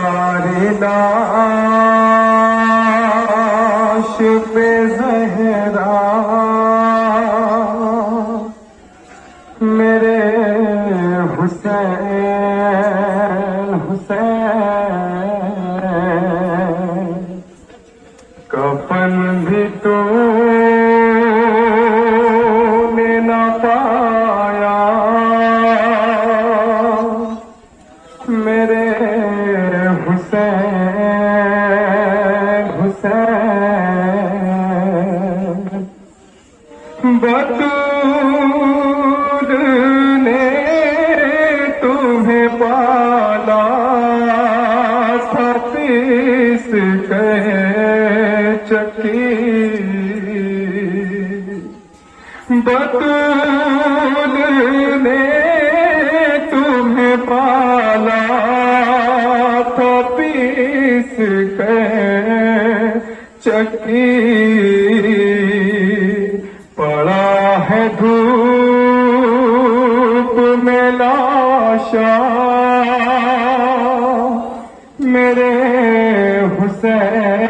تمہاری لاش پہ زہرا میرے حسین حسین کفن بھی تو نے نہ پایا میرے حسین حسین بطول نے تمہیں پالا تھا پیس کے چکی بطول نے تمہیں پالا تھا پیس کے چکی پڑا ہے دھوپ میں لاشا میرے حسین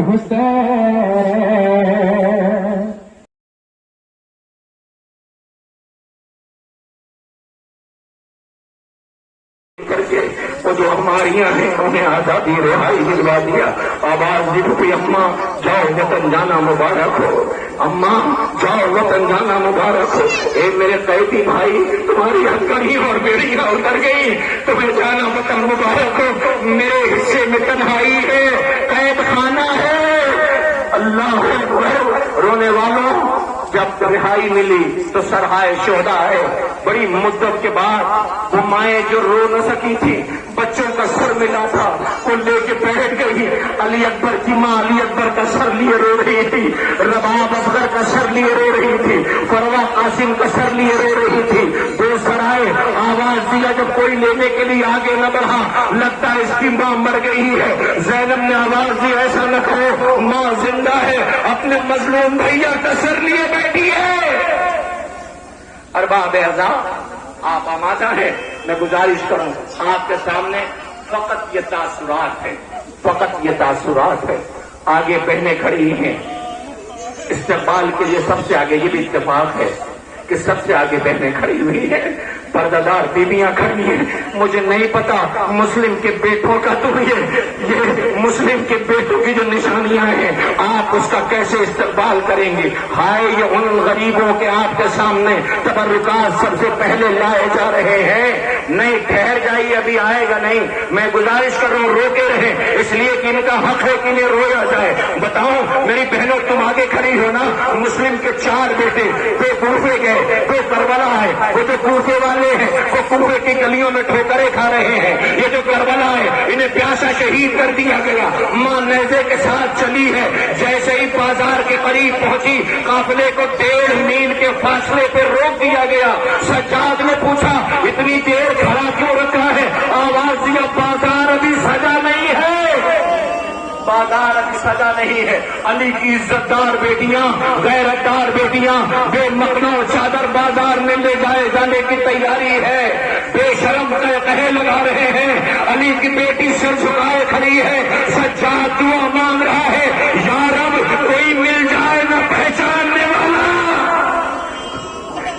حسین کر کے وہ جو ہماریاں ہیں انہیں آزادی رہائی دلوا دیا. آواز دی پھوپھی اماں جاؤ وطن جانا مبارک ہو, اماں جاؤ وطن جانا مبارک ہو. اے میرے قیدی بھائی تمہاری ہتھکڑی اور بیڑیاں اتر گئی, تمہیں جانا وطن مبارک ہو. میرے حصے میں تنہائی ہے, قید خانہ ہے. اللہ اکبر. رونے والوں جب رہائی ملی تو سرحائے شہداء ہے. بڑی مدت کے بعد وہ مائیں جو رو نہ سکی تھی, بچوں کا سر ملا تھا, وہ لے کے بیٹھ گئی. علی اکبر کی ماں علی اکبر کا سر لیے رو رہی تھی, رباب افغر کا سر لیے رو رہی تھی, فروا قاسم کا سر لیے رو رہی تھی. دو سرائے آواز دیا جب کوئی لینے کے لیے آگے نہ بڑھا, لگتا ہے اس کی ماں مر گئی ہے. زینب نے آواز دی ایسا نہ کرو, ماں زندہ ہے, اپنے مظلوم بھیا کا سر لیے بیٹھی ہے. ارباب اعضاء آپ آمادہ ہیں, میں گزارش کروں آپ کے سامنے فقط یہ تاثرات ہے, فقط یہ تاثرات ہے. آگے بہنیں کھڑی ہیں استقبال کے لیے, سب سے آگے یہ بھی اتفاق ہے کہ سب سے آگے بہنیں کھڑی ہوئی ہیں, پردہ بیویاں کھڑی ہیں. مجھے نہیں پتا مسلم کے بیٹوں کا تو یہ مسلم کے بیٹوں کی جو نشانیاں ہیں آپ اس کا کیسے استقبال کریں گے. ہائے یہ ان غریبوں کے آپ کے سامنے تبرکات سب سے پہلے لائے جا رہے ہیں. نہیں ٹھہر جائیے, ابھی آئے گا نہیں. میں گزارش کر رہا ہوں روکے رہیں, اس لیے کہ ان کا حق ہے کہ انہیں رویا جائے. بتاؤ میری بہنوں تم آگے کھڑی ہو نا, مسلم کے 4 بیٹے, دو کوفے گئے, دو کربلا ہے. وہ جو کوفے والے ہیں وہ کوفے کی گلیوں میں ٹھوکریں کھا رہے ہیں, یہ جو کربلا ہے انہیں پیاسا شہید کر دیا گیا. ماں نیزے کے ساتھ چلی ہے, جیسے ہی بازار کے قریب پہنچی قافلے کو 1.5 میل کے فاصلے پہ روک دیا گیا. سجاد نے پوچھا اتنی دیر کھڑا کیوں رکھا ہے؟ آواز دیا بازار ابھی سجا نہیں ہے, بازار ابھی سجا نہیں ہے. علی کی عزت دار بیٹیاں, غیرت دار بیٹیاں بے مخنو چادر بازار میں لے جائے جانے کی تیاری ہے. بے شرم کہے لگا رہے ہیں, علی کی بیٹی سر جھکائے کھڑی ہے. سجاد دعا مانگ رہا ہے, یا رب کوئی مل جائے نہ پہچاننے والا,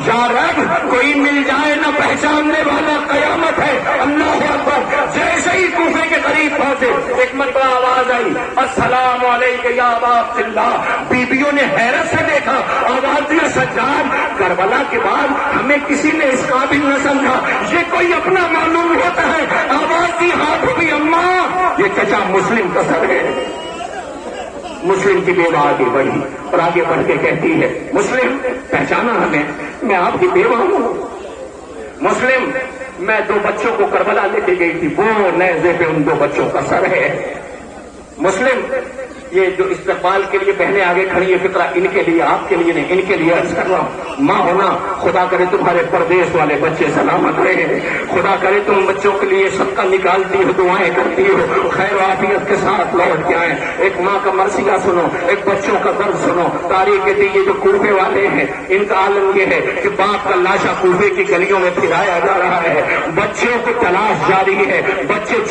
یا رب کوئی مل جائے نہ پہچاننے والا. قیامت ہے. اللہ اکبر. جیسے ہی کوفے کے قریب پہنچے ایک مرتبہ آواز آئی, السلام علیکم یا ابا عبداللہ. بیبیوں نے حیرت سے دیکھا, آواز دیا سجاد کربلا کے بعد ہمیں کسی نے اس قابل نہ سمجھا, یہ کوئی اپنا معلوم ہوتا ہے. آواز دی ہاتھ بھی اماں یہ چچا مسلم کا سر ہے. مسلم کی بیوہ آگے بڑھی اور آگے بڑھ کے کہتی ہے, مسلم پہچانا ہمیں, میں آپ کی بیوہ ہوں. مسلم میں 2 بچوں کو کربلا لے کے گئی تھی, وہ نیزے پہ ان 2 بچوں کا سر ہے. مسلم یہ جو استقبال کے لیے بہنیں آگے کھڑی ہے, فکرہ ان کے لیے, آپ کے لیے نہیں, ان کے لیے عرض کر رہا ہوں. ماں ہونا خدا کرے تمہارے پردیس والے بچے سلامت رہے, خدا کرے تم بچوں کے لیے صدقہ نکالتی ہو, دعائیں کرتی ہو, خیر و عافیت کے ساتھ لوٹ کے آئیں. ایک ماں کا مرثیہ سنو, ایک بچوں کا درد سنو. تاریخ کے یہ جو کوفے والے ہیں ان کا عالم یہ ہے کہ باپ کا لاشا کوفے کی گلیوں میں پھرایا جا رہا ہے, بچوں کو تلاش جاری ہے, بچے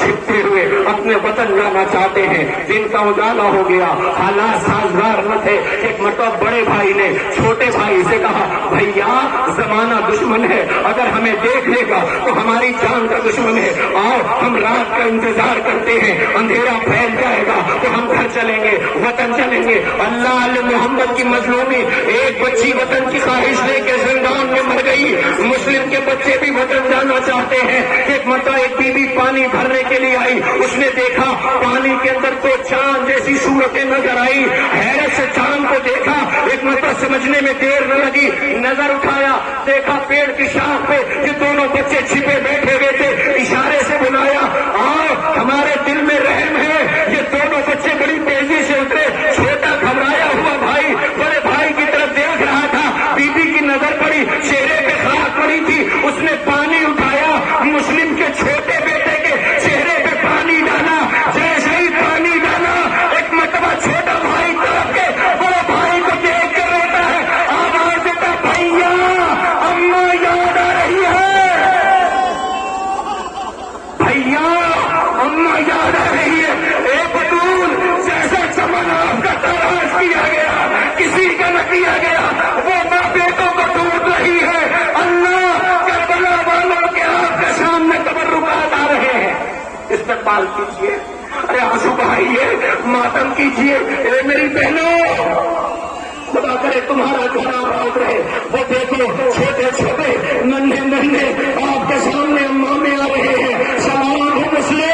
اپنے وطن جانا چاہتے ہیں، جن کا اجالا ہو گیا، حالات سازگار نہ تھے، ایک مرتبہ بڑے بھائی نے چھوٹے بھائی سے کہا بھیا زمانہ دشمن ہے، اگر ہمیں دیکھ لے گا تو ہماری جان کا دشمن ہے، آؤ ہم رات کا انتظار کرتے ہیں، اندھیرا پھیل جائے گا تو ہم گھر چلیں گے، وطن چلیں گے۔ اللہ علیہ محمد کی مظلومی، ایک بچی وطن کی خواہش لے کے زندان میں مر گئی۔ مسلم کے بچے بھی وطن جانا چاہتے ہیں۔ ایک مرتبہ ایک بی بی پانی بھرنے کے لیے آئی، اس نے دیکھا پانی کے اندر تو چاند جیسی صورتیں نظر آئی، حیرت سے چاند کو دیکھا، ایک مرتبہ سمجھنے میں دیر نہ لگی، نظر اٹھایا، دیکھا پیڑ کی شاخ پہ یہ دونوں بچے چھپے بیٹھے ہوئے تھے، اشارے سے بلایا آؤ ہمارے دل میں رحم ہے۔ یہ دونوں بچے بڑی تیزی سے اترے، چھوٹا گھبرایا ہوا بھائی بڑے بھائی کی طرف دیکھ رہا تھا، بی بی کی نظر پڑی، چہرے پہ خاک پڑی تھی، اس نے پانی اٹھایا، مسلم کے چھوٹے بیٹے کے چہرے پہ پانی ڈالا، جیسے ہی پانی ڈالا ایک مرتبہ چھوٹا بھائی طرف کے بڑے بھائی کو دیکھ کر روتا ہے، آواز دیتا بھیا اماں یاد آ رہی ہے، بھیا اماں یاد آ رہی ہے۔ اے بطول جیسا چمن آپ کا تلاش کیا گیا کسی کا نہ کیا گیا، وہ ماں بیٹوں کو ڈھونڈ رہی ہے۔ اللہ کربلا والوں کے آپ کے سامنے تبرکات آ رہے ہیں، استقبال کیجیے، ارے آنسو بہائیے، ماتم کیجیے۔ اے میری بہنوں خدا کرے تمہارا گھر آباد رہے۔ وہ دیکھو چھوٹے چھوٹے ننھے ننھے آپ کے سامنے امامے آ رہے ہیں، سلام ہو مسلم،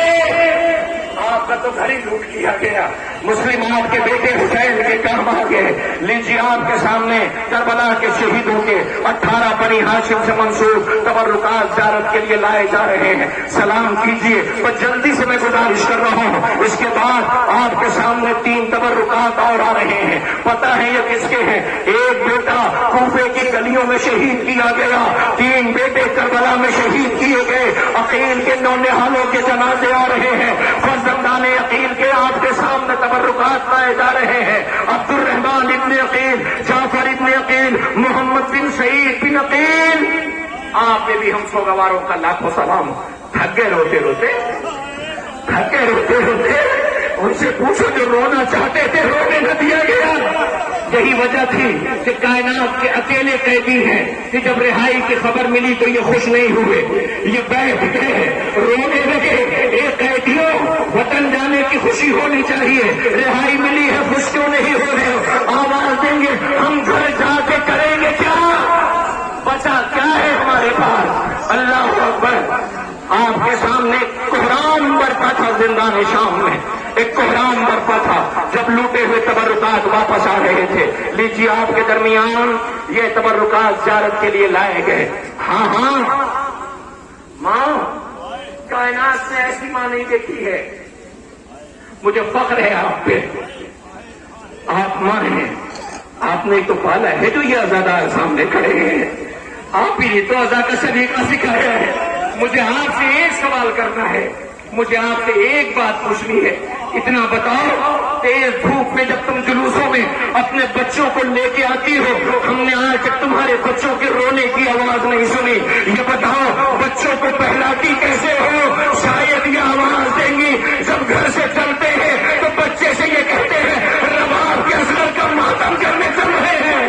آپ کا تو گھر ہی لوٹ کیا گیا، مسلم آپ کے بیٹے حسین کے کام آ گئے۔ لیجیے آپ کے سامنے کربلا کے شہیدوں کے 18 بنی ہاشم سے منسوب تبرکات زیارت کے لیے لائے جا رہے ہیں، سلام کیجیے۔ اور جلدی سے میں گزارش کر رہا ہوں، اس کے بعد آپ کے سامنے 3 تبرکات اور آ رہے ہیں، پتہ ہے یہ کس کے ہیں؟ ایک بیٹا کوفے کی گلیوں میں شہید کیا گیا، 3 بیٹے کربلا میں شہید کیے گئے، عقیل کے نونہالوں کے جنازے آ رہے ہیں، فرزندان عقیل کے آپ کے سامنے تبرکات لائے جا رہے ہیں، عبد الرحمان ابن عقیل، جعفر ابن عقیل، محمد بن سعید بن عقیل، آپ نے بھی ہم سوگواروں کا لاکھوں سلام۔ تھک گئے روتے روتے، تھک گئے روتے روتے، ان سے پوچھو جو رونا چاہتے تھے رونے نہ دیا گیا۔ یہی وجہ تھی کہ کائنات کے اکیلے قیدی ہیں کہ جب رہائی کی خبر ملی تو یہ خوش نہیں ہوئے، یہ بیٹھ گئے رونے لگے۔ ایک قیدیوں وطن جانے کی خوشی ہونی چاہیے، رہائی ملی ہے خوش کیوں نہیں ہو رہے ہو؟ آواز دیں گے ہم گھر جا کے کریں گے کیا، بچا کیا ہے ہمارے پاس؟ اللہ اکبر۔ آپ کے سامنے کوہرام برپا تھا زندان شام میں، ایک کوہرام برپا تھا جب لوٹے ہوئے تبرکات واپس آ رہے تھے۔ لیجیے آپ کے درمیان یہ تبرکات زیارت کے لیے لائے گئے۔ ہاں ہاں ماں، کائنات نے ایسی ماں نہیں دیکھی ہے، مجھے فخر ہے آپ پہ، آپ ماں ہیں، آپ نے تو پالا ہے جو یہ آزادار سامنے کھڑے ہیں، آپ ہی تو ازا کا سلیقہ سکھایا ہے۔ مجھے آپ سے ایک سوال کرنا ہے، مجھے آپ سے ایک بات پوچھنی ہے، اتنا بتاؤ تیز دھوپ میں جب تم جلوسوں میں اپنے بچوں کو لے کے آتی ہو، ہم نے آج تک تمہارے بچوں کے رونے کی آواز نہیں سنی، یہ بتاؤ بچوں کو پہلاتی کیسے ہو؟ شاید یہ آواز دیں گی جب گھر سے چلتے ہیں تو بچے سے یہ کہتے ہیں رباب کے اصغر کا ماتم کرنے چل رہے ہیں۔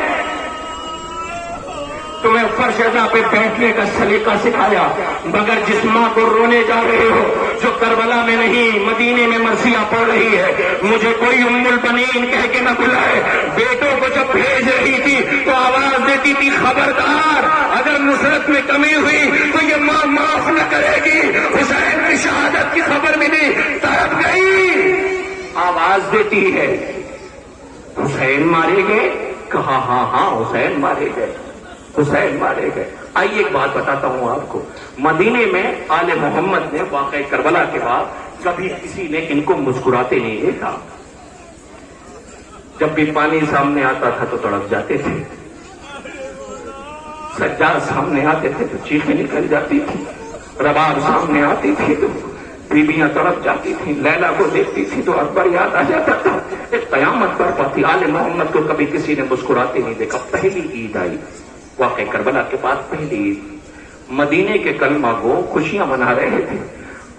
تمہیں فرش رضا پہ بیٹھنے کا سلیقہ سکھایا، مگر جس ماں کو رونے جا رہے ہو جو کربلا میں نہیں مدینے میں مرثیہ پڑھ رہی ہے، مجھے کوئی ام البنین کہہ کے نہ بلائے، بیٹوں کو جب بھیج رہی تھی تو آواز دیتی تھی خبردار اگر نصرت میں کمی ہوئی تو یہ ماں معاف نہ کرے گی۔ حسین کی شہادت کی خبر ملی، تڑپ گئی، آواز دیتی ہے حسین مارے گئے؟ کہا ہاں ہاں حسین مارے گئے، حسین مارے گئے۔ آئیے ایک بات بتاتا ہوں آپ کو، مدینے میں آل محمد نے واقعہ کربلا کے بعد کبھی کسی نے ان کو مسکراتے نہیں دیکھا، جب بھی پانی سامنے آتا تھا تو تڑپ جاتے تھے، سجاد سامنے آتے تھے تو چیخیں نکل جاتی تھی، رباب سامنے آتی تھی تو بیویاں تڑپ جاتی تھیں، لیلا کو دیکھتی تھی تو اکبر یاد آ جاتا تھا۔ ایک قیامت برپا تھی، آل محمد کو کبھی کسی نے مسکراتے نہیں دیکھا۔ پہلی عید آئی واقع کربلا کے بعد، پہلی عید، مدینے کے کلمہ گو خوشیاں منا رہے تھے،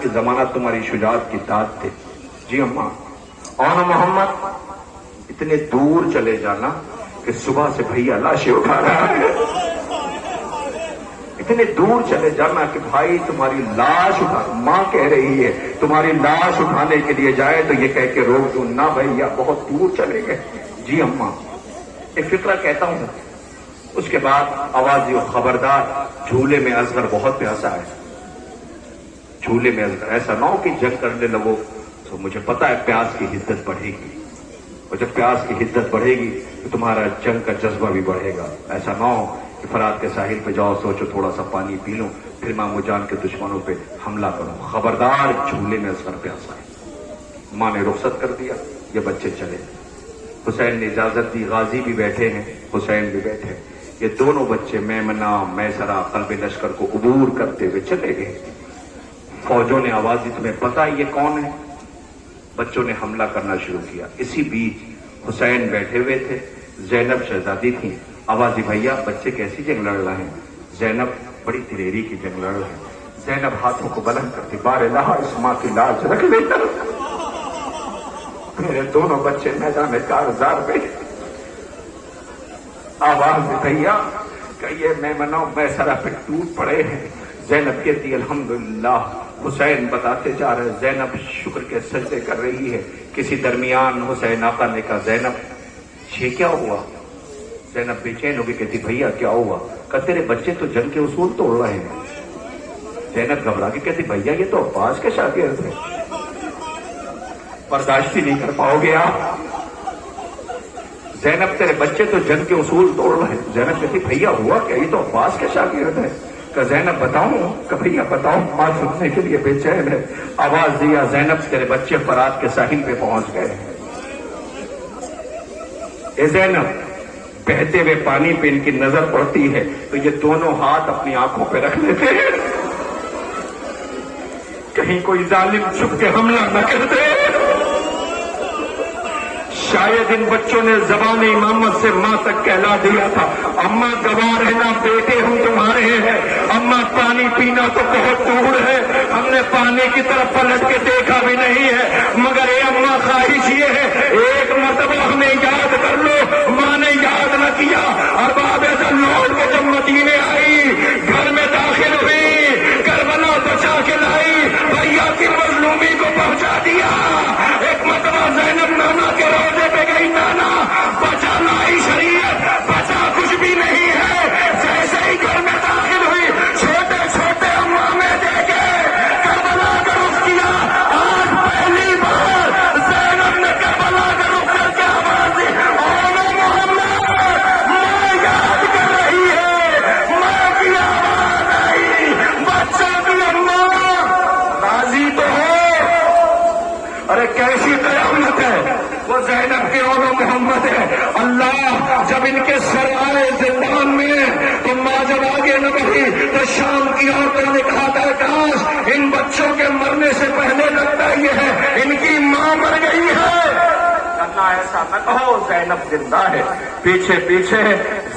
کہ زمانہ تمہاری شجاعت کی داد تھے. جی اماں. اور محمد اتنے دور چلے جانا کہ صبح سے بھیا لاشیں اٹھا رہا ہے. اتنے دور چلے جانا کہ بھائی تمہاری لاش اٹھا، ماں کہہ رہی ہے تمہاری لاش اٹھانے کے لیے جائے تو یہ کہہ کے روک دوں نہ بھیا بہت دور چلے گئے. جی اماں. ایک فقرہ کہتا ہوں. اس کے بعد آواز یہ خبردار جھولے میں اصغر بہت پیاسا ہے. جھولے میں اصغر ایسا نہ ہو کہ جنگ کرنے لگو تو مجھے پتا ہے پیاس کی حدت بڑھے گی، اور جب پیاس کی حدت بڑھے گی تو تمہارا جنگ کا جذبہ بھی بڑھے گا. ایسا نہ ہو کہ فرات کے ساحل پہ جاؤ سوچو تھوڑا سا پانی پی لوں پھر مامو جان کے دشمنوں پہ حملہ کروں. خبردار جھولے میں اصغر پیاسا ہے. ماں نے رخصت کر دیا. یہ بچے چلے. حسین نے اجازت دی. غازی بھی بیٹھے ہیں، حسین بھی بیٹھے. یہ دونوں بچے میمنہ میسرہ قلب لشکر کو عبور کرتے ہوئے چلے گئے. فوجوں نے آواز دی تمہیں پتا یہ کون ہے؟ بچوں نے حملہ کرنا شروع کیا. اسی بیچ حسین بیٹھے ہوئے تھے، زینب شہزادی تھی. آواز دی بھیا بچے کیسی جنگ لڑ رہے ہیں؟ زینب بڑی دلیری کی جنگ لڑ رہے ہیں. زینب ہاتھوں کو بلند کرتی بار الہ اس ماں کی لاج رکھ لیتا. میرے دونوں بچے میدان کارزار پہ. آواز دی بھیا کہ یہ میمنہ میسرہ پہ ٹوٹ پڑے ہیں. زینب کہتی الحمدللہ. حسین بتاتے جا رہے زینب شکر کے سجدے کر رہی ہے. کسی درمیان حسین آقا نے کہا زینب یہ کیا ہوا؟ زینب بے چین ہوگی کہتی بھیا کیا ہوا؟ کہ تیرے بچے تو جنگ کے اصول توڑ رہے ہیں. زینب گھبرا کے کہتی بھیا یہ تو عباس کے شاگرد ہیں، برداشت ہی نہیں کر پاؤ گے آپ. زینب تیرے بچے تو جنگ کے اصول توڑ رہے ہیں. زینب کہتی بھیا ہوا کیا؟ یہ تو عباس کے شاگرد ہیں. کہ زینب بتاؤں؟ کہ بھیا بتاؤ. ماں سننے کے لیے بے چین ہے. آواز دیا زینب تیرے بچے فرات کے ساحل پہ پہنچ گئے. اے زینب بہتے ہوئے پانی پہ ان کی نظر پڑتی ہے تو یہ دونوں ہاتھ اپنی آنکھوں پہ رکھ لیتے ہیں کہیں کوئی ظالم چھپ کے حملہ نہ کر دے. شاید ان بچوں نے زبان امامت سے ماں تک کہلا دیا تھا اماں گواہ رہنا بیٹے ہم تمہارے ہیں. اماں پانی پینا تو بہت دور ہے، ہم نے پانی کی طرف پلٹ کے دیکھا بھی نہیں ہے، مگر اے اماں خواہش یہ ہے ایک مرتبہ ہمیں یاد کر لو. ماں نے یاد نہ کیا اور باب لوٹ کے جب مدینے آئی گھر میں داخل ہوئی کربلا بچا کے لائی، بھیا کی مظلومی کو پہنچا دیا. ایک مرتبہ زینب نانا کے روزے پہ گئی، نانا بچا لائی شریعت، بچا کچھ بھی نہیں ہے. جیسے ہی گھر میں داخل ہوئی چھوٹے چھوٹے اماں میں دیکھے کربلا کا رخ کیا. آج پہلی بار زینب نے کربلا کا رخ کر کے آواز دی محمد. ماں یاد کر رہی ہے، ماں کی آواز آئی بچہ کی اماں راضی تو ہو. ارے کیسی قیامت ہے وہ زینب کے اور محمد ہے. اللہ جب ان کے سر آئے زندان میں تو ماں جب آگے نہ بڑھی تو شام کی عورتوں نے کہا تھا کاش ان بچوں کے مرنے سے پہلے لگتا یہ ہے ان کی ماں مر گئی ہے. اللہ ایسا نہ کہو زینب زندہ ہے. پیچھے پیچھے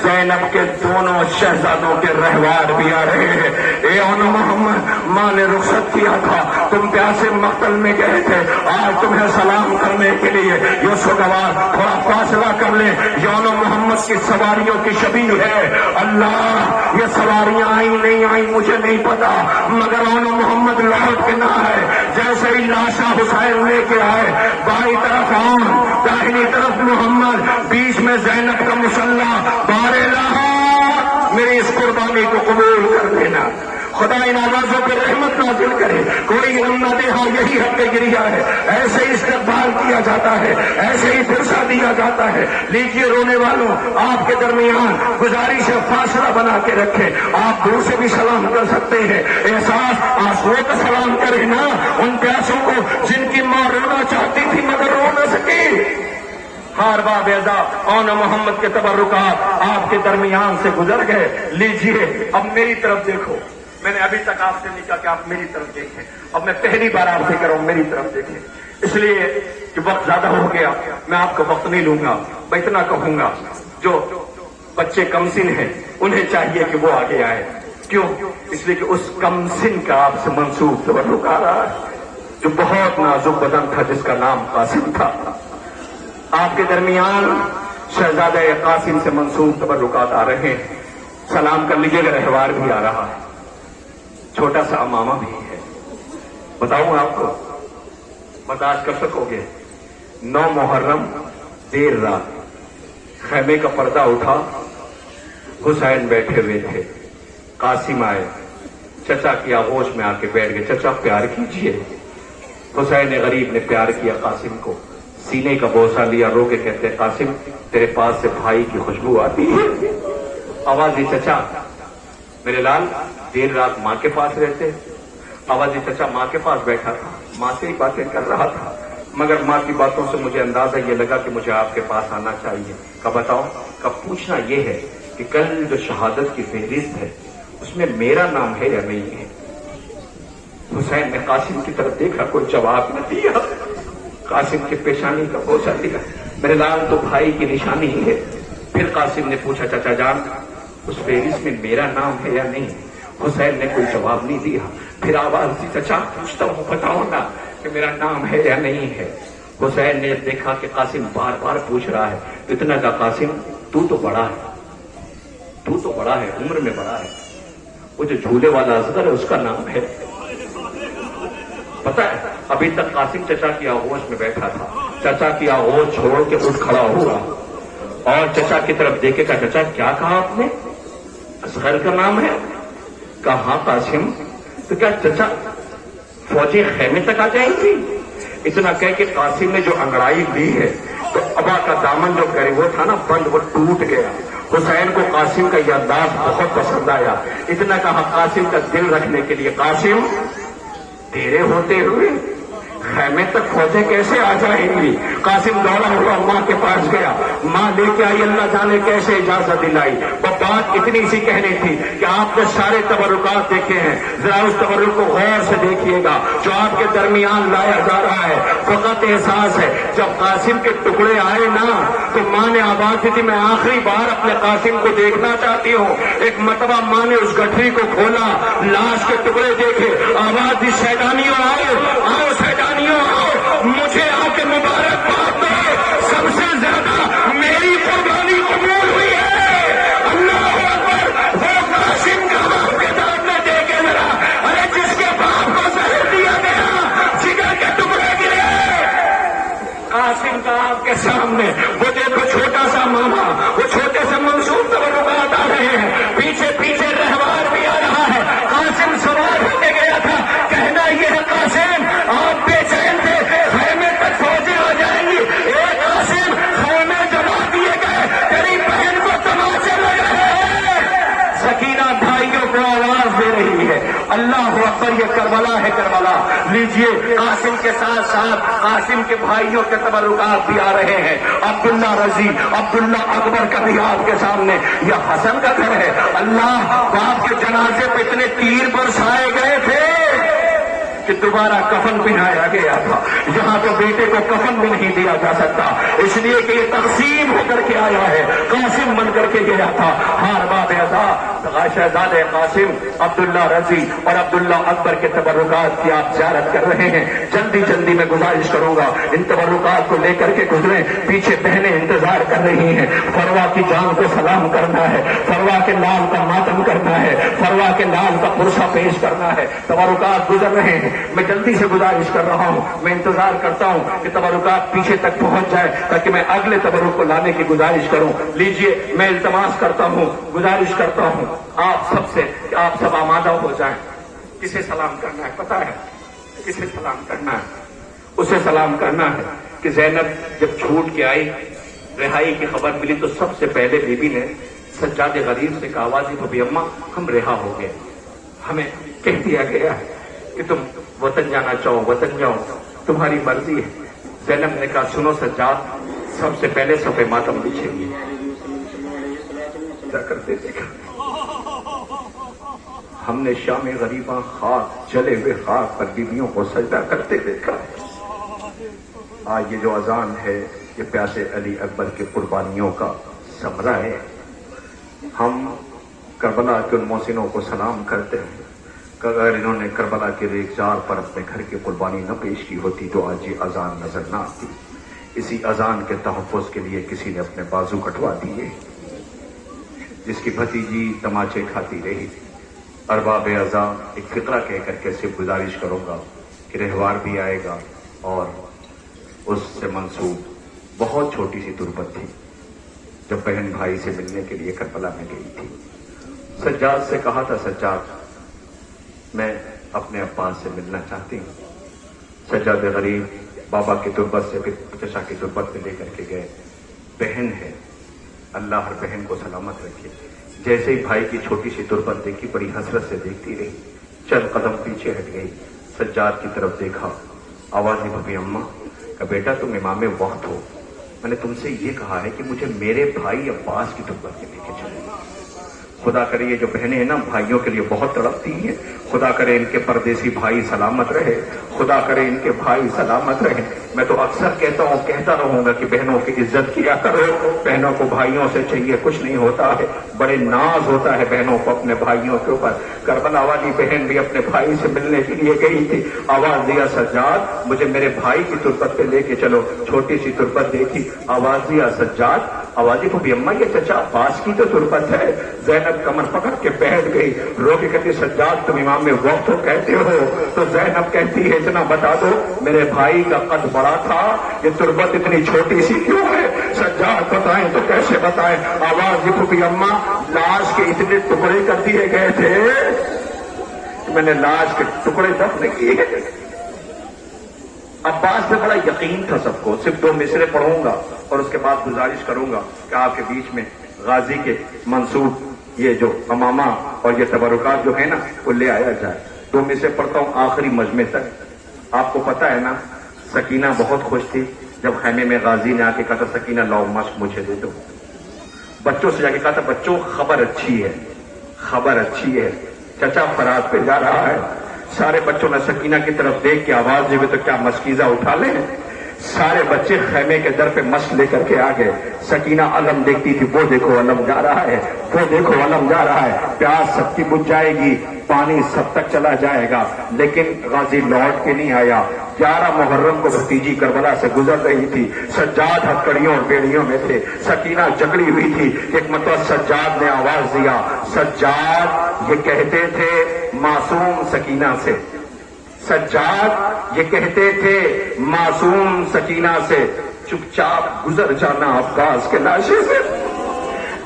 زینب کے دونوں شہزادوں کے رہوار بھی آ رہے ہیں. اے اون محمد ماں نے رخصت کیا تھا، تم پیاسے مقتل میں گئے تھے، آج تمہیں سلام کرنے کے لیے یوسف گوار تھوڑا فاصلہ کر لیں. یون محمد کی سواریوں کی شبیہ ہے. اللہ یہ سواریاں آئی نہیں آئی مجھے نہیں پتا، مگر اون محمد لوٹ کے نہ آئے. جیسے ہی لاشا حسین لے کے آئے بائیں طرف اون، داہنی طرف محمد، بیچ میں زینب کا مسلح. بار الہ میری اس قربانی کو قبول کر لینا. خدا ان آوازوں پہ رحمت نازل کرے. کوئی غم نہ دے. ہاں یہی حق گریہ ہے. ایسے ہی استقبال کیا جاتا ہے، ایسے ہی فرصہ دیا جاتا ہے. لیجیے رونے والوں آپ کے درمیان گزارش ہے فاصلہ بنا کے رکھے. آپ دور سے بھی سلام کر سکتے ہیں. احساس آنسو کا سلام کرے نا ان پیاسوں کو جن کی ماں رونا چاہتی تھی مگر رو نہ سکی. ہار باب بیضا اون محمد کے تبرکات آپ کے درمیان سے گزر گئے. لیجیے اب میری طرف دیکھو. میں نے ابھی تک آپ سے نہیں کہا کہ آپ میری طرف دیکھیں، اب میں پہلی بار آپ سے کہہ رہا ہوں میری طرف دیکھیں. اس لیے کہ وقت زیادہ ہو گیا، میں آپ کو وقت نہیں لوں گا. میں اتنا کہوں گا جو بچے کمسن ہیں انہیں چاہیے کہ وہ آگے آئے. کیوں؟ اس لیے کہ اس کم سن کا آپ سے منسوب تبرک آ رہا ہے جو بہت نازک بدن تھا جس کا نام قاسم تھا. آپ کے درمیان شہزادہ قاسم سے منسوب تبرکات آ رہے ہیں. سلام کر لیجیے گا. رہوار بھی آ رہا ہے, چھوٹا سا امامہ بھی ہے. بتاؤں آپ کو, برداشت کر سکو گے؟ 9 محرم دیر رات خیمے کا پردہ اٹھا, حسین بیٹھے ہوئے تھے. قاسم آئے, چچا کی آغوش میں آ کے بیٹھ گئے. چچا پیار کیجئے. حسین غریب نے پیار کیا قاسم کو, سینے کا بوسہ لیا, رو کے کہتے ہیں قاسم تیرے پاس سے بھائی کی خوشبو آتی ہے. آواز دی چچا میرے لال دیر رات ماں کے پاس رہتے. آواز دی چچا ماں کے پاس بیٹھا تھا, ماں سے ہی باتیں کر رہا تھا, مگر ماں کی باتوں سے مجھے اندازہ یہ لگا کہ مجھے آپ کے پاس آنا چاہیے. کب بتاؤ کب؟ پوچھنا یہ ہے کہ کل جو شہادت کی فہرست ہے اس میں میرا نام ہے یا نہیں ہے؟ حسین نے قاسم کی طرف دیکھا, کوئی جواب نہ دیا. قاسم کے پیشانی کا بوسہ دیا, میرے لال تو بھائی کی نشانی ہی ہے. پھر قاسم نے پوچھا چچا جان اس فہرست میں میرا نام ہے یا نہیں؟ حسین نے کوئی جواب نہیں دیا. پھر آواز دی چچا پوچھتا ہوں بتاؤ نا کہ میرا نام ہے یا نہیں ہے. حسین نے دیکھا کہ قاسم بار بار پوچھ رہا ہے, اتنا کا قاسم تو بڑا ہے, تو بڑا ہے, عمر میں بڑا ہے. وہ جو جھولے والا اصغر ہے اس کا نام ہے. پتا ہے ابھی تک قاسم چچا کی آغوش میں بیٹھا تھا. چچا کی آغوش چھوڑ کے اٹھ کھڑا ہوا اور چچا کی طرف دیکھے گا. چچا کیا کہا آپ نے؟ اصغر کا نام ہے. کہا ہاں قاسم. تو کیا چچا فوجی خیمے تک آ جائیں گی؟ اتنا کہہ کہ قاسم نے جو انگڑائی لی ہے تو ابا کا دامن جو کرے وہ تھا نا بند, وہ ٹوٹ گیا. حسین کو قاسم کا یہ انداز بہت پسند آیا. اتنا کہا قاسم کا دل رکھنے کے لیے, قاسم تیرے ہوتے ہوئے خیمے تک فوجیں کیسے آ جائیں گی؟ قاسم دوڑا ہوا ماں کے پاس گیا, ماں لے کے آئی, اللہ جانے کیسے اجازت دلائی. وہ بات اتنی سی کہنی تھی کہ آپ نے سارے تبرکات دیکھے ہیں, ذرا اس تبرک کو غور سے دیکھیے گا جو آپ کے درمیان لایا جا رہا ہے. فقط احساس ہے جب قاسم کے ٹکڑے آئے نا تو ماں نے آواز دی تھی میں آخری بار اپنے قاسم کو دیکھنا چاہتی ہوں. ایک مرتبہ ماں نے اس گٹھری کو کھولا, لاش کے ٹکڑے دیکھے, آواز دی سیدانیوں آؤ آؤ سیدانیوں آؤ, مجھے آپ کے مبارک بات میں سب سے زیادہ میری قربانی قبول ہوئی ہے. اللہ اکبر. وہ قاسم کا باپ کے سامنے دیکھے ذرا, ارے جس کے باپ کو زہر دیا گیا, جگر کے ٹکڑے گرے, قاسم کا آپ کے سامنے وہ دیکھو چھوٹا سا ماما, وہ چھوٹے سے منسوب تبرکات آ رہے ہیں, پیچھے پیچھے رہوار بھی آ رہا ہے. قاسم سوار ہو کے گیا تھا, کہنا یہ ہے قاسم آپ بے چین تھے, خیمے تک فوجیں آ جائیں گی. ایک قاسم خیمے جما دیے گئے, تیری بہن کو تماچے لگ رہے ہیں. سکینہ بھائیوں کو آواز دے رہی ہے, اللہ اکبر, یہ کربلا ہے کربلا. لیجئے قاسم کے ساتھ ساتھ قاسم کے بھائیوں کے تبرکات بھی آ رہے ہیں. عبداللہ رضی, عبداللہ اکبر کا بھی آپ کے سامنے. یہ حسن کا گھر ہے. اللہ باپ کے جنازے پہ اتنے تیر برسائے گئے تھے کہ دوبارہ کفن پہنایا گیا تھا. یہاں تو بیٹے کو کفن بھی نہیں دیا جا سکتا, اس لیے کہ یہ تقسیم ہو کر کے آیا ہے, قاسم بن کر کے گیا تھا. ہار باب اعضا شہزادہ قاسم, عبداللہ رضی اور عبداللہ اکبر کے تبرکات کی آپ زیارت کر رہے ہیں. جلدی جلدی میں گزارش کروں گا ان تبرکات کو لے کر کے گزریں. پیچھے بہنیں انتظار کر رہی ہیں. فروا کی جان کو سلام کرنا ہے, فروا کے لال کا ماتم کرنا ہے, فروا کے لال کا پرسہ پیش کرنا ہے. تبرکات گزر رہے ہیں, میں جلدی سے گزارش کر رہا ہوں, میں انتظار کرتا ہوں کہ تبرکات پیچھے تک پہنچ جائے تاکہ میں اگلے تبرک کو لانے کی گزارش کروں. لیجئے میں التماس کرتا ہوں, گزارش کرتا ہوں آپ سب سے کہ آپ سب آمادہ ہو جائیں. کسے سلام کرنا ہے پتا ہے؟ کسے سلام کرنا ہے؟ اسے سلام کرنا ہے کہ زینب جب چھوٹ کے آئی, رہائی کی خبر ملی تو سب سے پہلے بی بی نے سجاد غریب سے کہا, آواز دی اماں ہم رہا ہو گئے, ہمیں کہہ دیا گیا ہے کہ تم وطن جانا چاہو وطن جاؤ, تمہاری مرضی ہے. زینب نے کہا سنو سجاد, سب سے پہلے صفحے ماتم بچھیں گے. کیا کرتے دیکھا ہم نے شام غریباں خاک جلے ہوئے خاک پر بیویوں کو سجدہ کرتے دیکھا. آج یہ جو اذان ہے یہ پیاسے علی اکبر کے قربانیوں کا ثمرہ ہے. ہم کربلا کے ان محسنوں کو سلام کرتے ہیں. کہ اگر انہوں نے کربلا کے ریگزار پر اپنے گھر کی قربانی نہ پیش کی ہوتی تو آج یہ اذان نظر نہ آتی۔ اسی اذان کے تحفظ کے لیے کسی نے اپنے بازو کٹوا دیے، جس کی بھتیجی تماچے کھاتی رہی۔ ارباب اذان ایک فقرہ کہہ کر کے صرف گزارش کروں گا کہ رہوار بھی آئے گا، اور اس سے منسوب بہت چھوٹی سی تربت تھی جب بہن بھائی سے ملنے کے لیے کربلا میں گئی تھی۔ سجاد سے کہا تھا، سجاد میں اپنے عباس سے ملنا چاہتی ہوں۔ سجاد غریب بابا کی تربت سے پھر چچا کی تربت میں لے کر کے گئے۔ بہن ہے، اللہ ہر بہن کو سلامت رکھے۔ جیسے ہی بھائی کی چھوٹی سی تربت دیکھی بڑی حسرت سے دیکھتی رہی، چند قدم پیچھے ہٹ گئی، سجاد کی طرف دیکھا، آواز دی بھبھی اماں کہ بیٹا تم امام وقت ہو، میں نے تم سے یہ کہا ہے کہ مجھے میرے بھائی عباس کی تربت میں لے کے چلے۔ خدا کرے یہ جو بہنیں ہیں نا بھائیوں کے لیے بہت تڑپتی ہیں، خدا کرے ان کے پردیسی بھائی سلامت رہے، خدا کرے ان کے بھائی سلامت رہے۔ میں تو اکثر کہتا ہوں، کہتا رہوں گا کہ بہنوں کی عزت کیا کرو، بہنوں کو بھائیوں سے چاہیے کچھ نہیں ہوتا ہے، بڑے ناز ہوتا ہے بہنوں کو اپنے بھائیوں کے اوپر۔ کربلا والی بہن بھی اپنے بھائی سے ملنے کے لیے گئی تھی، آواز دیا سجاد مجھے میرے بھائی کی تربت پہ لے کے چلو۔ چھوٹی سی تربت دیکھی، آواز دیا سجاد، آواز دی بھبھی اماں یہ چچا عباس کی تو تربت ہے۔ زینب کمر پکڑ کے بیٹھ گئی، رو کے کہتی سجاد تم امام وقت ہو کہتے ہو؟ تو زینب کہتی ہے اتنا بتا دو میرے بھائی کا قد بڑا تھا، یہ تربت اتنی چھوٹی سی کیوں ہے؟ سجاد بتائیں تو کیسے بتائیں؟ آواز دی بھبھی اماں لاش کے اتنے ٹکڑے کر دیے گئے تھے کہ میں نے لاش کے ٹکڑے دفن کیے۔ عباس پہ بڑا یقین تھا سب کو۔ صرف 2 مصرے پڑھوں گا اور اس کے بعد گزارش کروں گا کہ آپ کے بیچ میں غازی کے منصوب یہ جو امامہ اور یہ تبرکات جو ہے نا وہ لے آیا جائے۔ 2 مصرے پڑھتا ہوں آخری مجمع تک۔ آپ کو پتا ہے نا سکینہ بہت خوش تھی جب خیمے میں غازی نے آ کے کہا تھا سکینہ لاؤ مشق مجھے دے دو۔ بچوں سے جا کے کہا تھا بچوں خبر اچھی ہے، خبر اچھی ہے، چچا فرات پہ جا رہا ہے۔ سارے بچوں نے سکینہ کی طرف دیکھ کے آواز دی تو کیا مشکیزہ اٹھا لیں؟ سارے بچے خیمے کے در پہ مشق لے کر کے آ گئے۔ سکینہ علم دیکھتی تھی، وہ دیکھو علم جا رہا ہے، وہ دیکھو علم جا رہا ہے، پیاس سب کی بجھ جائے گی، پانی سب تک چلا جائے گا، لیکن غازی لوٹ کے نہیں آیا۔ 11 محرم کو بھتیجی کربلا سے گزر رہی تھی، سجاد ہتھکڑیوں اور بیڑیوں میں تھے، سکینہ جکڑی ہوئی تھی۔ ایک مرتبہ سجاد نے آواز دیا، سجاد یہ کہتے تھے معصوم سکینہ سے، سجاد یہ کہتے تھے معصوم سکینہ سے چپ چاپ گزر جانا عباس کے لاشے سے،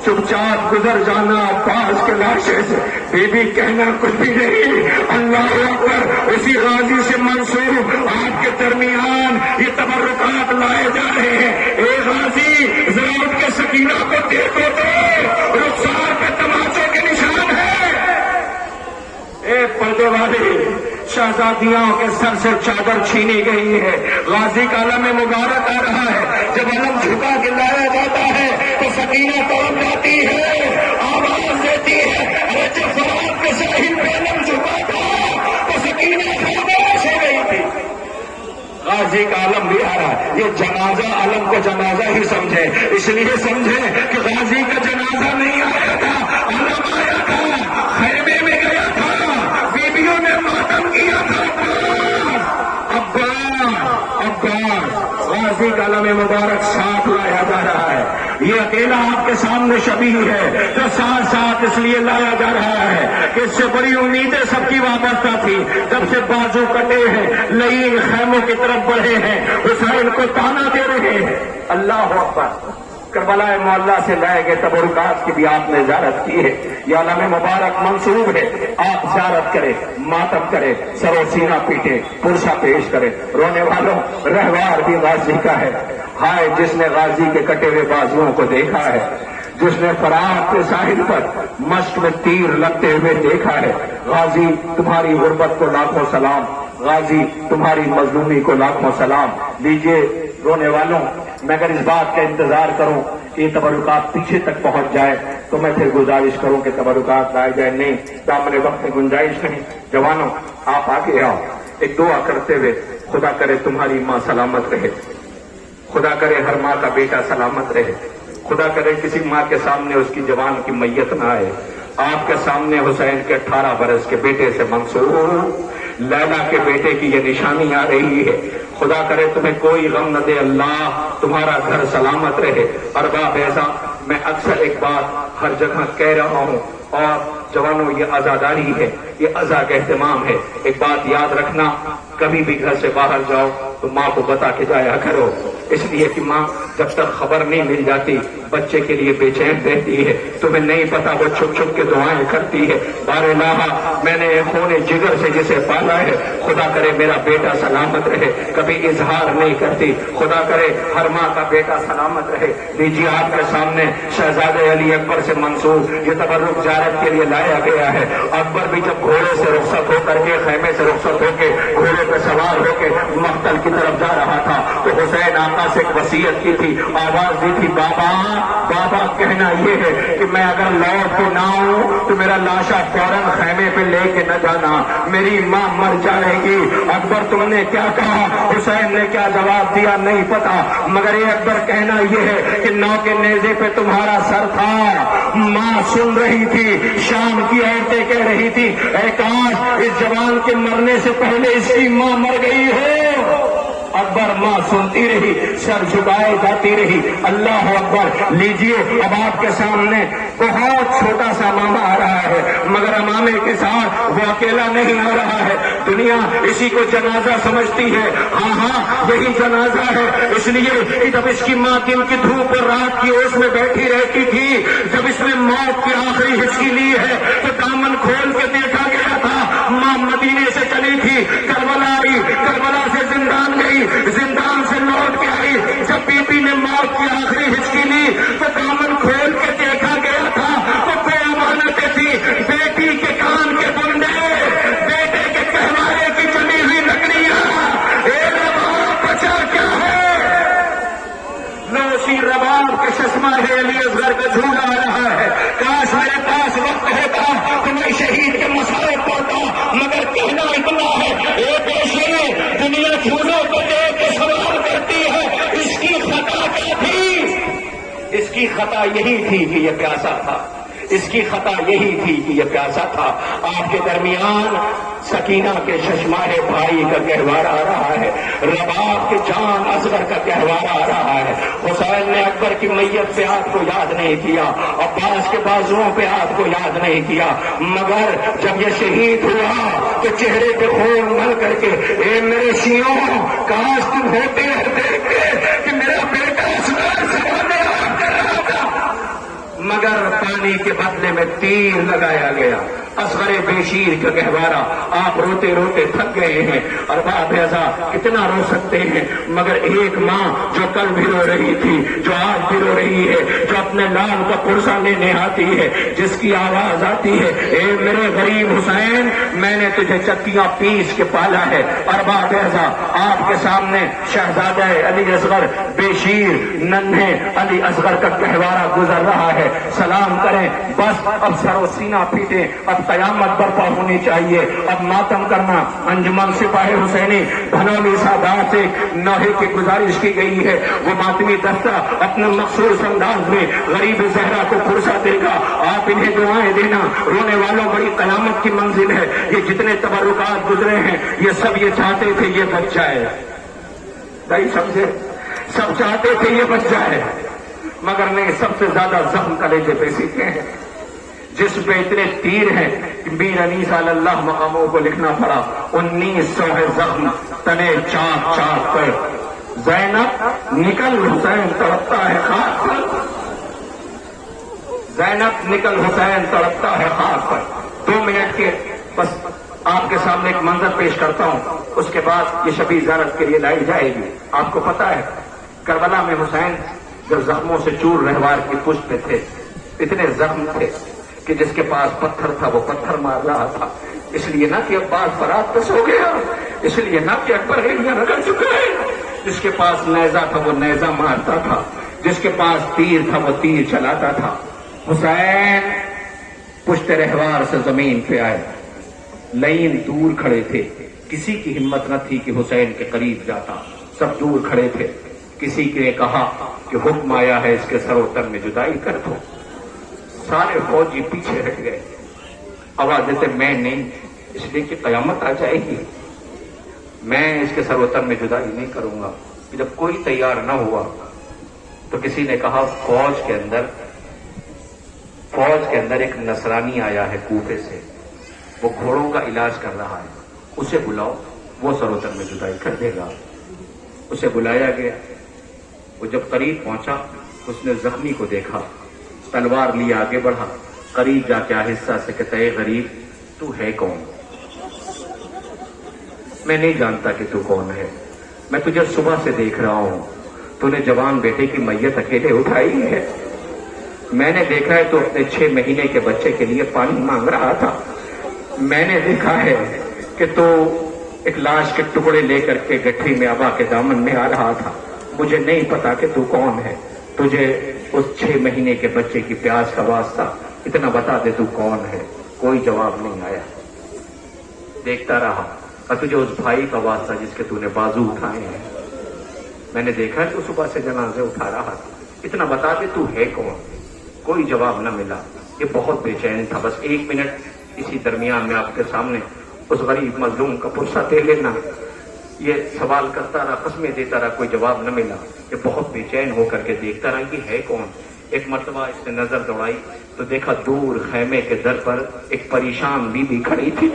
چپ چاپ گزر جانا عباس کے لاشے سے۔ بی بی کہنا کچھ بھی نہیں، اللہ اکبر۔ اسی غازی سے منصوب آپ کے درمیان یہ تبرکات لائے جا رہے ہیں۔ اے غازی ذرا اٹھ کے سکینہ کو دیکھو تو رخسار پہ تماچوں کے نشان ہے۔ اے پردے والے شہزادیوں کے سر سے چادر چھینی گئی ہے، غازی کا علم مبارک آ رہا ہے۔ جب علم جھکا کے لایا جاتا ہے تو سکینہ توڑ جاتی ہے، آواز دیتی ہے ارے جب فرات کے ساحل پہ علم جھکا تھا تو سکینہ خاموش ہو گئی تھی۔ غازی کا علم بھی آ رہا ہے، یہ جنازہ علم کو جنازہ ہی سمجھے، اس لیے سمجھے کہ غازی کا جنازہ نہیں آیا تھا، علم آیا تھا، خیمے میں گیا تھا، بیویوں نے ماتم کیا تھا۔ عباس غازی کا علم مبارک ساتھ لایا جا رہا ہے۔ یہ اکیلا آپ کے سامنے شبیہ ہے جو ساتھ ساتھ اس لیے لایا جا رہا ہے کہ اس سے بڑی امیدیں سب کی وابستہ تھی۔ جب سے بازو کٹے ہیں، لئیم خیموں کی طرف بڑھے ہیں، حسین کو تانا دے رہے ہیں۔ اللہ اکبر۔ کربلا معلیٰ سے لائے گئے تبرکات کی بھی آپ نے زیارت کی ہے، یہ علم مبارک منصوب ہے۔ آپ زیارت کریں، ماتم کریں، سر و سینہ پیٹے، پرسہ پیش کریں۔ رونے والوں رہوار بھی غازی کا ہے۔ ہائے جس نے غازی کے کٹے ہوئے بازوؤں کو دیکھا ہے، جس نے فرات کے ساحل پر مشق میں تیر لگتے ہوئے دیکھا ہے۔ غازی تمہاری غربت کو لاکھوں سلام، غازی تمہاری مظلومی کو لاکھوں سلام۔ لیجئے رونے والوں، میں اگر اس بات کا انتظار کروں کہ یہ تبرکات پیچھے تک پہنچ جائے تو میں پھر گزارش کروں کہ تبرکات لائے جائے، نہیں، دامن وقت میں گنجائش نہیں۔ جوانوں آپ آگے آؤ، ایک دعا کرتے ہوئے، خدا کرے تمہاری ماں سلامت رہے، خدا کرے ہر ماں کا بیٹا سلامت رہے، خدا کرے کسی ماں کے سامنے اس کی جوان کی میت نہ آئے، آپ کے سامنے حسین کے 18 برس کے بیٹے سے منسوب لیلا کے بیٹے کی یہ نشانی آ رہی ہے. خدا کرے تمہیں کوئی غم نہ دے اللہ، تمہارا گھر سلامت رہے. ارباب ایسا میں اکثر ایک بات ہر جگہ کہہ رہا ہوں، اور جوانوں یہ عزاداری ہے، یہ عزا کا اہتمام ہے. ایک بات یاد رکھنا، کبھی بھی گھر سے باہر جاؤ تو ماں کو بتا کے جایا کرو، اس لیے کہ ماں جب تک خبر نہیں مل جاتی بچے کے لیے بے چین رہتی ہے. تمہیں نہیں پتا وہ چھپ چھپ کے دعائیں کرتی ہے. بار الہ میں نے خون جگر سے جسے پالا ہے، خدا کرے میرا بیٹا سلامت رہے. کبھی اظہار نہیں کرتی، خدا کرے ہر ماں کا بیٹا سلامت رہے. لیجیے آپ کے سامنے شہزادے علی اکبر سے منسوب یہ تبرک زیارت کے لیے لایا گیا ہے. اکبر بھی جب گھوڑے سے رخصت ہو کر کے، خیمے سے رخصت ہو کے، گھوڑے پہ سوار ہو کے مقتل کی طرف جا رہا تھا تو حسین آقا سے ایک وصیت کی تھی، آواز دی تھی، بابا بابا کہنا یہ ہے کہ میں اگر لوٹ کے نہ ہوں تو میرا لاشا فوراً خیمے پہ لے کے نہ جانا، میری ماں مر جائے گی. اکبر تم نے کیا کہا؟ حسین نے کیا جواب دیا نہیں پتا، مگر یہ اکبر کہنا یہ ہے کہ نو کے نیزے پہ تمہارا سر تھا. ماں سن رہی تھی، شام کی عورتیں کہہ رہی تھی اے کاش اس جوان کے مرنے سے پہلے اس کی ماں مر گئی ہو. اکبر ماں سنتی رہی، سر جھکائے جاتی رہی. اللہ اکبر. لیجئے اب آپ کے سامنے بہت چھوٹا سا ماما آ رہا ہے، مگر امامے کے ساتھ وہ اکیلا نہیں آ رہا ہے. دنیا اسی کو جنازہ سمجھتی ہے، ہاں یہی جنازہ ہے. اس لیے کہ جب اس کی ماں دن کی دھوپ اور رات کی اوس میں بیٹھی رہتی تھی، جب اس نے موت کی آخری ہچکی لی ہے تو دامن کھول کے دیکھا گیا تھا. ماں مدینے سے چلی تھی، کربلا آئی، کربلا سے زندان گئی، زندان سے لوٹ کے آئی. جب بی بی نے موت کی آخری ہچکی لی تو دامن کھول کے دیکھا گیا تھا تو بے امانتیں تھی. بیٹی کے کان کے بندے، بیٹے کے کہوارے کی جمی ہوئی لکڑیاں، اے رباب بچا کیا ہے؟ لو اسی رباب کے چشمہ ہے علی اصغر کا جھولا آ رہا ہے. کاش میرے پاس وقت رہتا تو میں شہید کے مسائل پڑھتا، مگر کہنا اتنا ہے اے پیشے دنیا جھولوں کو دیکھ کے سوال کرتی ہے اس کی خطا کیا تھی؟ اس کی خطا یہی تھی کہ یہ پیاسا تھا، اس کی خطا یہی تھی کہ یہ پیاسا تھا. آپ کے درمیان سکینہ کے ششمارے بھائی کا گہوارہ آ رہا ہے، رباب کے جان اصغر کا گہوارہ آ رہا ہے. حسین نے اکبر کی میت پہ ہاتھ کو یاد نہیں کیا، عباس کے بازوؤں پہ ہاتھ کو یاد نہیں کیا، مگر جب یہ شہید ہوا تو چہرے پہ خون مل کر کے اے میرے شیعوں کاش تم ہوتے دیکھ کے کہ میرا بیٹا اسمان سے مگر پانی کے بدلے میں تیر لگایا گیا. اصغر بشیر کا گہوارہ. آپ روتے روتے تھک گئے ہیں، اور باپ ایسا کتنا رو سکتے ہیں، مگر ایک ماں جو کل بھی رو رہی تھی، جو آج بھی رو رہی ہے، جو اپنے لال کا پرسا لینے آتی ہے، جس کی آواز آتی ہے اے میرے غریب حسین میں نے تجھے چکیاں پیس کے پالا ہے. اور باپ ایسا آپ کے سامنے شہزادہ علی اصغر بشیر ننھے علی اصغر کا گہوارہ گزر رہا ہے. سلام کریں، بس اب سر و سینہ پیٹیں، اب قیامت برپا ہونی چاہیے. اب ماتم کرنا. انجمن سپاہ حسینی بھنولی سادات سے نوحے کی گزارش کی گئی ہے، وہ ماتمی دفتہ اپنے مخصوص انداز میں غریب زہرا کو پرسا دے گا. آپ انہیں دعائیں دینا. رونے والوں بڑی قیامت کی منزل ہے. یہ جتنے تبرکات گزرے ہیں یہ سب یہ چاہتے تھے یہ بچ جائے، نہیں سمجھے؟ سب چاہتے تھے یہ بچ جائے، مگر نہیں. سب سے زیادہ زخم کلیجے پہ سیکھے ہیں، جس پہ اتنے تیر ہیں کہ میر انیس صلی اللہ مقاموں کو لکھنا پڑا. 1900 ہے زخم تنے چاک چاک پر. زینب نکل حسین تڑپتا ہے خاک پر، زینب نکل حسین تڑپتا ہے خاک پر. 2 منٹ کے بس آپ کے سامنے ایک منظر پیش کرتا ہوں، اس کے بعد یہ شبیہ زیارت کے لیے لائی جائے گی. آپ کو پتا ہے کربلا میں حسین جو زخموں سے چور رہوار کی پشت پہ تھے، اتنے زخم تھے کہ جس کے پاس پتھر تھا وہ پتھر مار رہا تھا. اس لیے نہ کہ عباس فرات پہ سو گیا، اس لیے نہ کہ اکبر ایڑیاں رگڑ چکا ہے. جس کے پاس نیزہ تھا وہ نیزہ مارتا تھا، جس کے پاس تیر تھا وہ تیر چلاتا تھا. حسین پشت رہوار سے زمین پہ آئے، لین دور کھڑے تھے. کسی کی ہمت نہ تھی کہ حسین کے قریب جاتا، سب دور کھڑے تھے. کسی نے کہا کہ حکم آیا ہے اس کے سر و تن میں جدائی کر دو. سارے فوجی پیچھے ہٹ گئے. آواز دیتے میں نہیں، اس لیے کہ قیامت آ جائے گی، میں اس کے سر و تن میں جدائی نہیں کروں گا. جب کوئی تیار نہ ہوا تو کسی نے کہا فوج کے اندر ایک نصرانی آیا ہے کوفے سے، وہ گھوڑوں کا علاج کر رہا ہے، اسے بلاؤ، وہ سر و تن میں جدائی کر دے گا. اسے بلایا گیا. وہ جب قریب پہنچا اس نے زخمی کو دیکھا، تلوار لیا آگے بڑھا، قریب جا کے آہستہ سے کہتا ہے غریب تو ہے کون؟ میں نہیں جانتا کہ تو کون ہے، میں تجھے صبح سے دیکھ رہا ہوں، تو نے جوان بیٹے کی میت اکیلے اٹھائی ہے. میں نے دیکھا ہے تو اپنے 6 مہینے کے بچے کے لیے پانی مانگ رہا تھا. میں نے دیکھا ہے کہ تو ایک لاش کے ٹکڑے لے کر کے گٹھی میں ابا کے دامن میں آ رہا تھا. مجھے نہیں پتا کہ تو کون ہے، تجھے اس 6 مہینے کے بچے کی پیاس کا واسطہ اتنا بتا دے تو کون ہے. کوئی جواب نہیں آیا. دیکھتا رہا. اور تجھے اس بھائی کا واسطہ جس کے تو نے بازو اٹھائے ہیں، میں نے دیکھا تو صبح سے جنازے اٹھا رہا تھا، اتنا بتا دے تو ہے کون. کوئی جواب نہ ملا. یہ بہت بے چین تھا. بس 1 منٹ اسی درمیان میں آپ کے سامنے اس غریب مظلوم کا پرسہ دے لینا. یہ سوال کرتا رہا، قسمیں دیتا رہا، کوئی جواب نہ ملا. یہ بہت بے چین ہو کر کے دیکھتا رہا کہ ہے کون. ایک مرتبہ اس نے نظر دوڑائی تو دیکھا دور خیمے کے در پر ایک پریشان بی بی کھڑی تھی،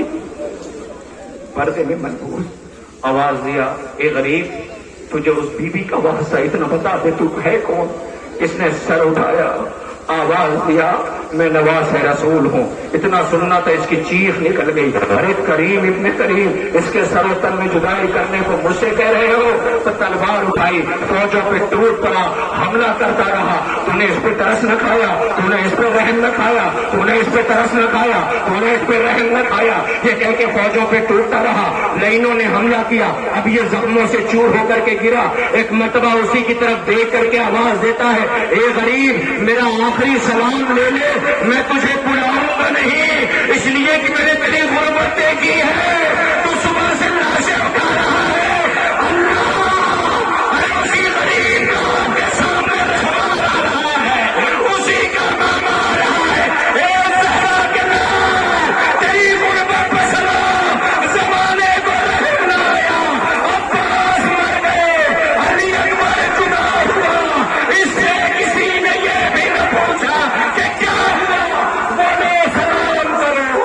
پردے میں ملبوس. آواز دیا اے غریب تجھے اس بی بی کا واسطہ اتنا بتا دے تو ہے کون. اس نے سر اٹھایا، آواز دیا میں نواز رسول ہوں. اتنا سننا تھا اس کی چیخ نکل گئی، ارے کریم ابن کریم، اس کے سر و تن میں جدائی کرنے کو مجھ سے کہہ رہے ہو؟ تو تلوار اٹھائی، فوجوں پہ ٹوٹ پڑا، حملہ کرتا رہا. تو نے اس پہ ترس نہ کھایا، تو نے اس پہ رحم نہ کھایا، تو نے اس پہ ترس نہ کھایا، تو نے اس پہ رحم نہ کھایا. یہ کہہ کے فوجوں پہ ٹوٹتا رہا. لائنوں نے حملہ کیا. اب یہ زخموں سے چور ہو کر کے گرا. ایک مرتبہ اسی کی طرف دیکھ کر کے آواز دیتا ہے اے غریب میرا آخری سلام لے لے، میں تجھے بلاؤں گا نہیں، اس لیے کہ میں نے تیری غربت دیکھی ہے. تو صبح سے لاشیں اٹھا رہا ہے. اللہ اسی غریب کا آپ کے سامنے رہا ہے، اسی کا نام آ رہا ہے. اے زہرا کے نام تیری غربت پر سلام، زمانے کو رحم نہ آیا، عباس مر گئے، علی اکبر جدا ہوا. اس سے کسی نے یہ بھی نہ پوچھا کہ کیا ہوا، بولو سلام کرو.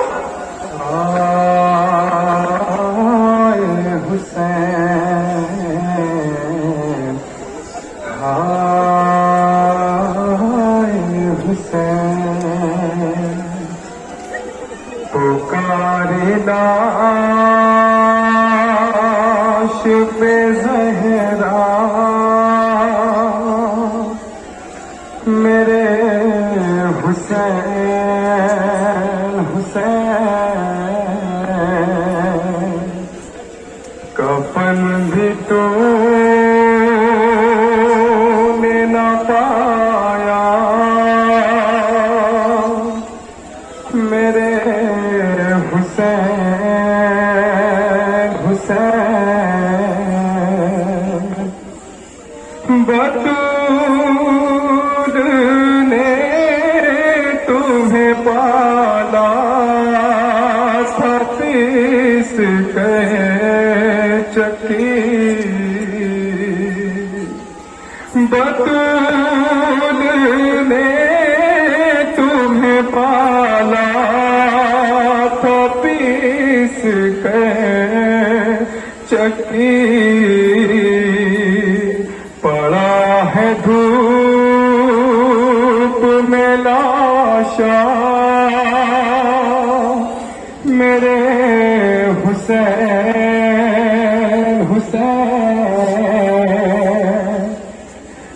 پکاری لاش پہ زہرا میرے حسین حسین، کفن بھی تو نے نہ پایا میرے حسین حسین. بطول نے تمہیں پالا تھا تیس کہے چکی، بطول نے تمہیں پالا تھا پیس کے چکی. پڑا ہے دھوپ میں لاشا میرے حسین حسین.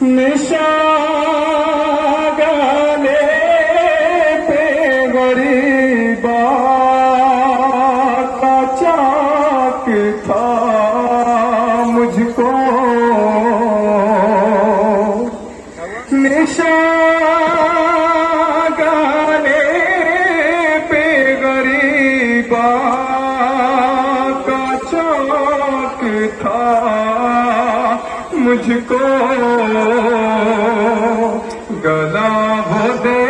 نشان گانے پہ غریبا کا چاک تھا مجھ کو، نشان گانے پہ غریبا کا چاک تھا مجھ کو. گلا وہ دے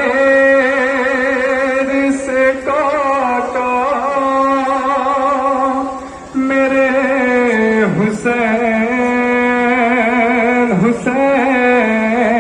حسین